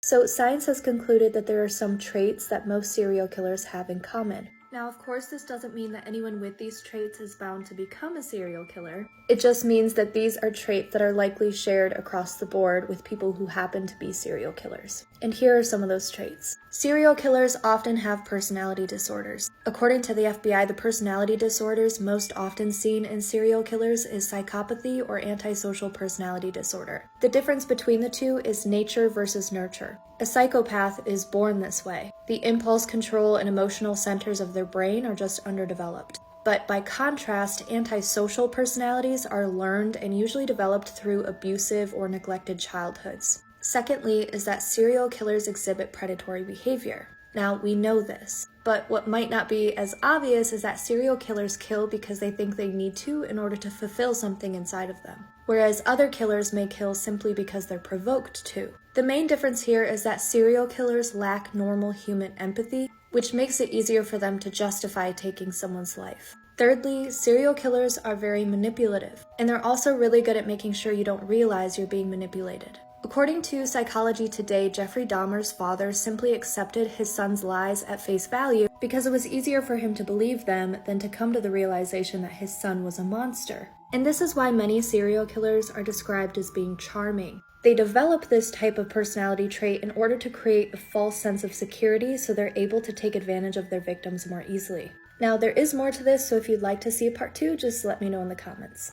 So science has concluded that there are some traits that most serial killers have in common. Now, of course, this doesn't mean that anyone with these traits is bound to become a serial killer. It just means that these are traits that are likely shared across the board with people who happen to be serial killers. And here are some of those traits. Serial killers often have personality disorders. According to the FBI, the personality disorders most often seen in serial killers is psychopathy or antisocial personality disorder. The difference between the two is nature versus nurture. A psychopath is born this way. The impulse control and emotional centers of their brain are just underdeveloped. But by contrast, antisocial personalities are learned and usually developed through abusive or neglected childhoods. Secondly is that serial killers exhibit predatory behavior. Now, we know this, but what might not be as obvious is that serial killers kill because they think they need to in order to fulfill something inside of them, whereas other killers may kill simply because they're provoked to. The main difference here is that serial killers lack normal human empathy, which makes it easier for them to justify taking someone's life. Thirdly, serial killers are very manipulative, and they're also really good at making sure you don't realize you're being manipulated. According to Psychology Today, Jeffrey Dahmer's father simply accepted his son's lies at face value because it was easier for him to believe them than to come to the realization that his son was a monster. And this is why many serial killers are described as being charming. They develop this type of personality trait in order to create a false sense of security so they're able to take advantage of their victims more easily. Now, there is more to this, so if you'd like to see a part 2, just let me know in the comments.